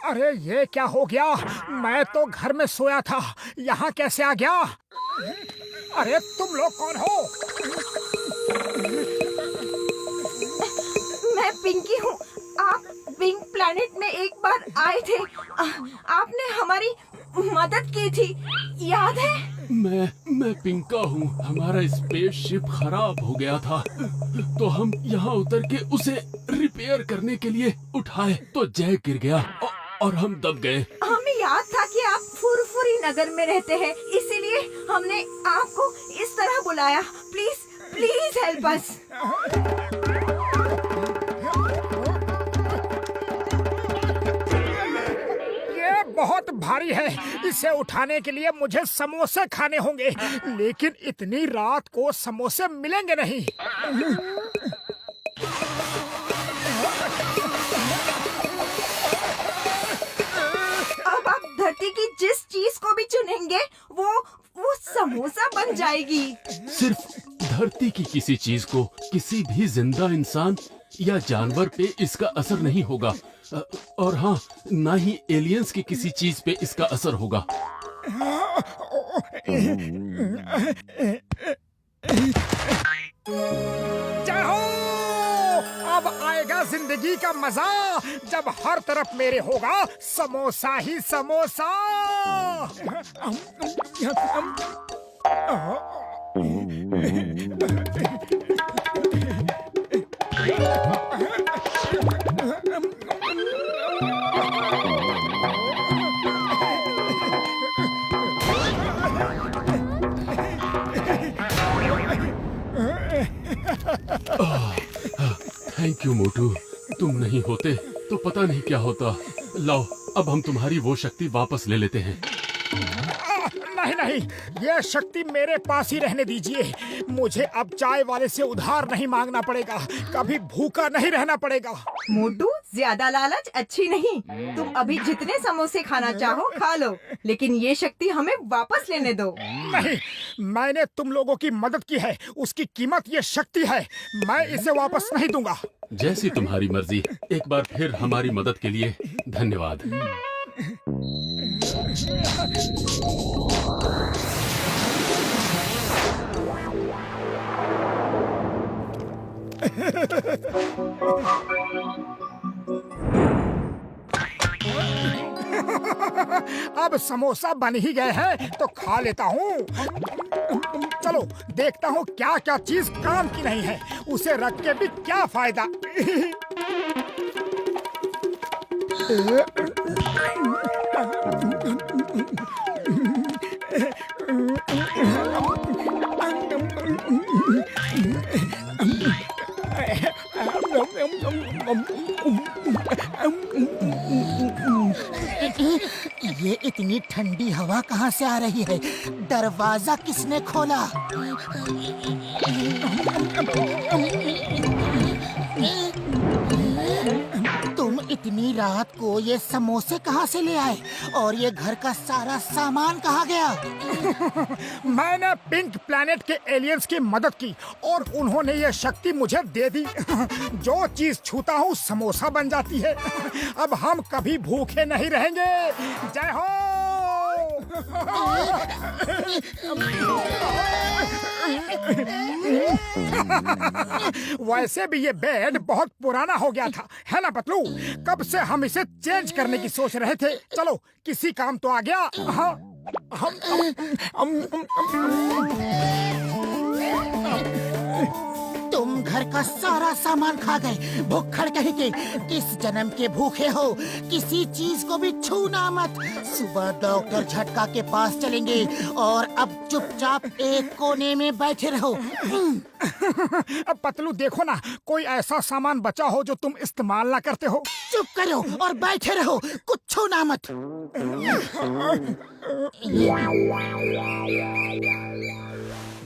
अरे ये क्या हो गया? मैं तो घर में सोया था, यहाँ कैसे आ गया? अरे तुम लोग कौन हो? मैं पिंकी हूँ। आप पिंक प्लैनेट में एक बार आए थे। आपने हमारी मदद की थी, याद है? मैं पिंका हूँ। हमारा स्पेसशिप खराब हो गया था, तो हम यहाँ उतर के उसे रिपेयर करने के लिए उठाए तो जय गिर गया और हम दब गए। हमें याद था कि आप फुरफुरी नगर में रहते हैं, इसीलिए हमने आपको इस तरह बुलाया। Please please help us. ये बहुत भारी है, इसे उठाने के लिए मुझे समोसे खाने होंगे, लेकिन इतनी रात को समोसे मिलेंगे नहीं। अब आप धरती की जिस चीज को भी चुनेंगे वो समोसा बन जाएगी। सिर्फ धरती की किसी चीज को, किसी भी जिंदा इंसान या जानवर पे इसका असर नहीं होगा, और हाँ, ना ही एलियंस की किसी चीज पे इसका असर होगा। जय हो! अब आएगा जिंदगी का मजा, जब हर तरफ मेरे होगा समोसा ही समोसा। थैंक यू मोटू, तुम नहीं होते तो पता नहीं क्या होता। लाओ, अब हम तुम्हारी वो शक्ति वापस ले लेते हैं। नहीं नहीं, ये शक्ति मेरे पास ही रहने दीजिए। मुझे अब चाय वाले से उधार नहीं मांगना पड़ेगा, कभी भूखा नहीं रहना पड़ेगा। मोटू, ज्यादा लालच अच्छी नहीं। तुम अभी जितने समोसे खाना चाहो खा लो, लेकिन ये शक्ति हमें वापस लेने दो। नहीं, मैंने तुम लोगों की मदद की है, उसकी कीमत ये शक्ति है। मैं इसे वापस नहीं दूंगा। जैसी तुम्हारी मर्जी। एक बार फिर हमारी मदद के लिए धन्यवाद। अब समोसा बन ही गए हैं तो खा लेता हूँ। चलो देखता हूँ क्या क्या चीज काम की नहीं है, उसे रख के भी क्या फायदा। ये इतनी ठंडी हवा कहाँ से आ रही है? दरवाजा किसने खोला? तुम इतनी रात को ये समोसे कहाँ से ले आए? और ये घर का सारा सामान कहाँ गया? मैंने पिंक प्लैनेट के एलियंस की मदद की और उन्होंने ये शक्ति मुझे दे दी। जो चीज छूता हूँ समोसा बन जाती है। अब हम कभी भूखे नहीं रहेंगे। जय हो! वैसे भी ये बेड बहुत पुराना हो गया था, है ना पतलू? कब से हम इसे चेंज करने की सोच रहे थे। चलो किसी काम तो आ गया। हाँ, तुम घर का सारा सामान खा गए, भुक्खड़ कहीं के। किस जन्म के भूखे हो? किसी चीज को भी छूना मत। सुबह डॉक्टर झटका के पास चलेंगे और अब चुपचाप एक कोने में बैठे रहो। अब पतलू देखो ना, कोई ऐसा सामान बचा हो जो तुम इस्तेमाल ना करते हो। चुप करो और बैठे रहो, कुछ छूना मत।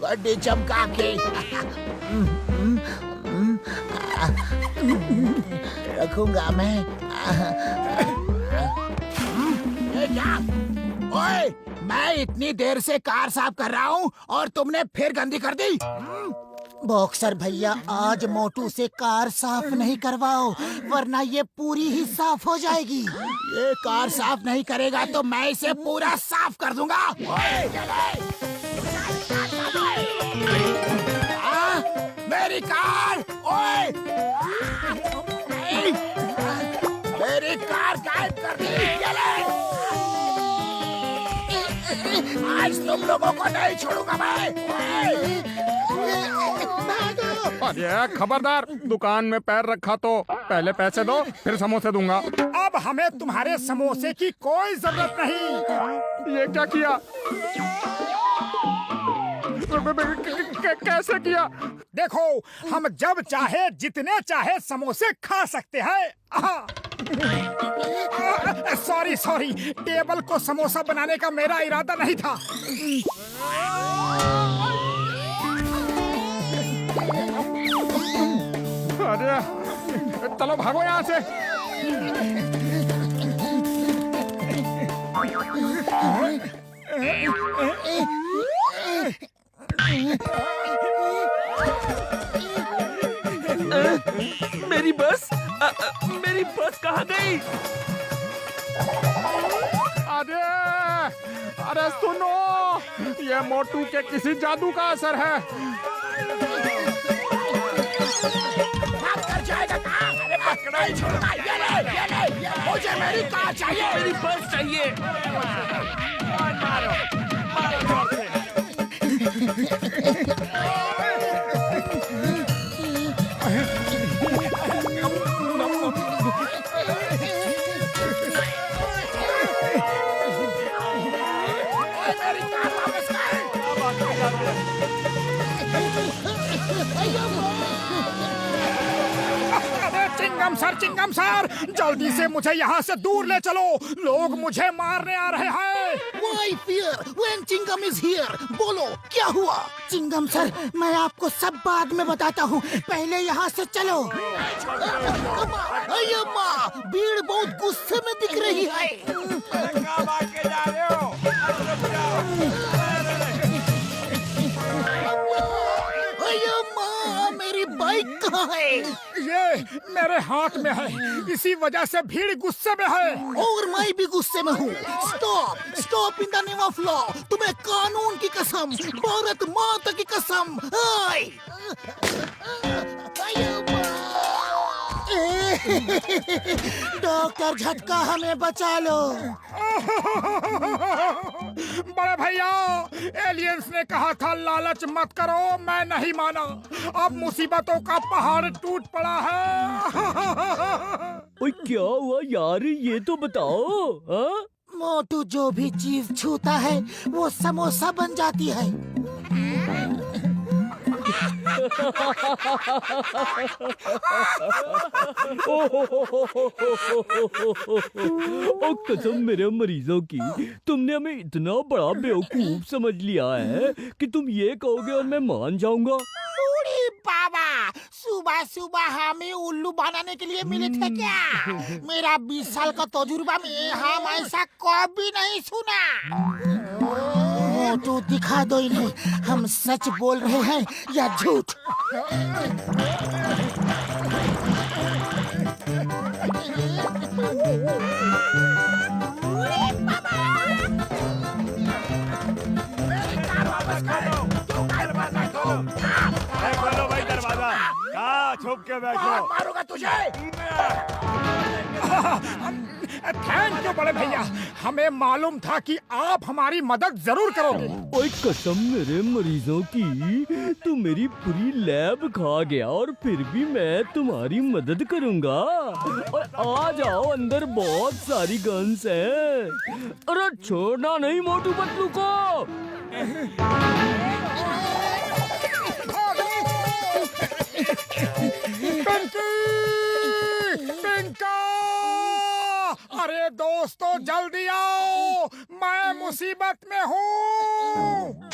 गड्ढे चमका के रखूंगा मैं। ये क्या? ओए, मैं इतनी देर से कार साफ कर रहा हूँ और तुमने फिर गंदी कर दी। बॉक्सर भैया, आज मोटू से कार साफ नहीं करवाओ, वरना ये पूरी ही साफ हो जाएगी। ये कार साफ नहीं करेगा तो मैं इसे पूरा साफ कर दूंगा। ओए, मेरी कार! ओए! मेरी कार गायब कर दी! आज तुम लोगों को नहीं छोड़ूंगा मैं। अरे खबरदार, दुकान में पैर रखा तो पहले पैसे दो, फिर समोसे दूंगा। अब हमें तुम्हारे समोसे की कोई जरूरत नहीं। ये क्या किया? कैसे किया? देखो, हम जब चाहे जितने चाहे समोसे खा सकते हैं। सॉरी, टेबल को समोसा बनाने का मेरा इरादा नहीं था। अरे चलो भागो यहाँ से। मेरी बस मेरी बस कहाँ गई? अरे सुनो, ये मोटू के किसी जादू का असर है। कर जाएगा कहाँ? अरे पकड़ा ही छोड़ना। ये ले, मुझे मेरी कार चाहिए, मेरी बस चाहिए। चिंगम सर, जल्दी से मुझे यहाँ से दूर ले चलो, लोग मुझे मारने आ रहे हैं। Why fear when Chingam is here? बोलो क्या हुआ? चिंगम सर, मैं आपको सब बाद में बताता हूँ, पहले यहाँ से चलो। अम्मा, भीड़ बहुत गुस्से में दिख रही है। अम्मा, मेरी बाइक कहाँ है? ये मेरे हाथ में है, इसी वजह से भीड़ गुस्से में है। और मैं भी गुस्से में हूँ। Stop in the name of law. तुम्हें कानून की कसम, भारत माता की कसम। डॉक्टर झटका, हमें बचा लो। बड़े भैया, एलियंस ने कहा था लालच मत करो, मैं नहीं माना। अब मुसीबतों का पहाड़ टूट पड़ा है। ओए क्या हुआ यार, ये तो बताओ। हाँ? मोटू जो भी चीज छूता है वो समोसा बन जाती है। ओ कसम मेरे मरीजों की, तुमने हमें इतना बड़ा बेवकूफ समझ लिया है कि तुम ये कहोगे और मैं मान जाऊंगा। अरे बाबा, सुबह सुबह हमें उल्लू बनाने के लिए मिले थे क्या? मेरा 20 साल का तजुर्बा में हम ऐसा कभी नहीं सुना। मोटू, दिखा दो इन्हें, हम सच बोल रहे हैं या झूठ। खोलो भाई दरवाजा। कहाँ छुप के बैठो? मारूंगा तुझे। थैंक यू बड़े भैया, हमें मालूम था कि आप हमारी मदद जरूर करोगे। ओए कसम मेरे मरीजों की, तू मेरी पूरी लैब खा गया और फिर भी मैं तुम्हारी मदद करूंगा। और आ जाओ, अंदर बहुत सारी गन्स हैं। अरे छोड़ना नहीं मोटू पतलू को। पिंकी! पिंका! अरे दोस्तों जल्दी आओ, मैं मुसीबत में हूँ।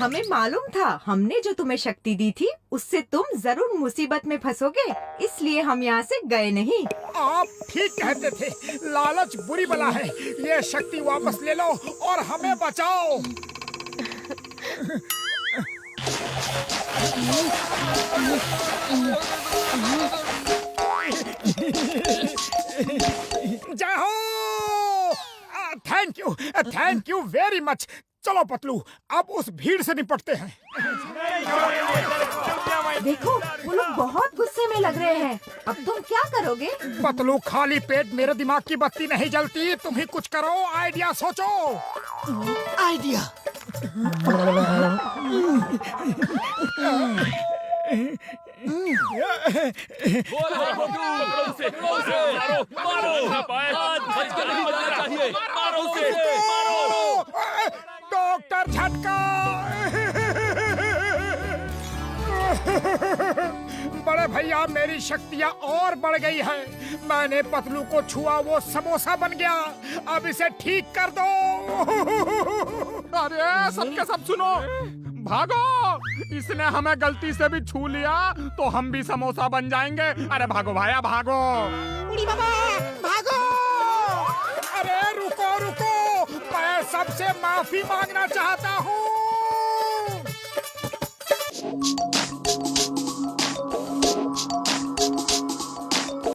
हमें मालूम था, हमने जो तुम्हें शक्ति दी थी उससे तुम जरूर मुसीबत में फंसोगे, इसलिए हम यहाँ से गए नहीं। आप ठीक कहते थे, लालच बुरी बला है। ये शक्ति वापस ले लो और हमें बचाओ। जय हो। Thank you very much. चलो पतलू, अब उस भीड़ से निपटते हैं। देखो, वो लोग बहुत गुस्से में लग रहे हैं। अब तुम क्या करोगे? पतलू, खाली पेट मेरे दिमाग की बत्ती नहीं जलती। तुम ही कुछ करो, आइडिया सोचो। आइडिया। डॉक्टर झटका। बड़े भैया, मेरी शक्तियाँ और बढ़ गई है। मैंने पतलू को छुआ, वो समोसा बन गया। अब इसे ठीक कर दो। अरे सबके सब सुनो, भागो। इसने हमें गलती से भी छू लिया तो हम भी समोसा बन जाएंगे। अरे भागो भाया, भागो। उड़ी बाबा, भागो। अरे रुको रुको, मैं सबसे माफी मांगना चाहता हूँ।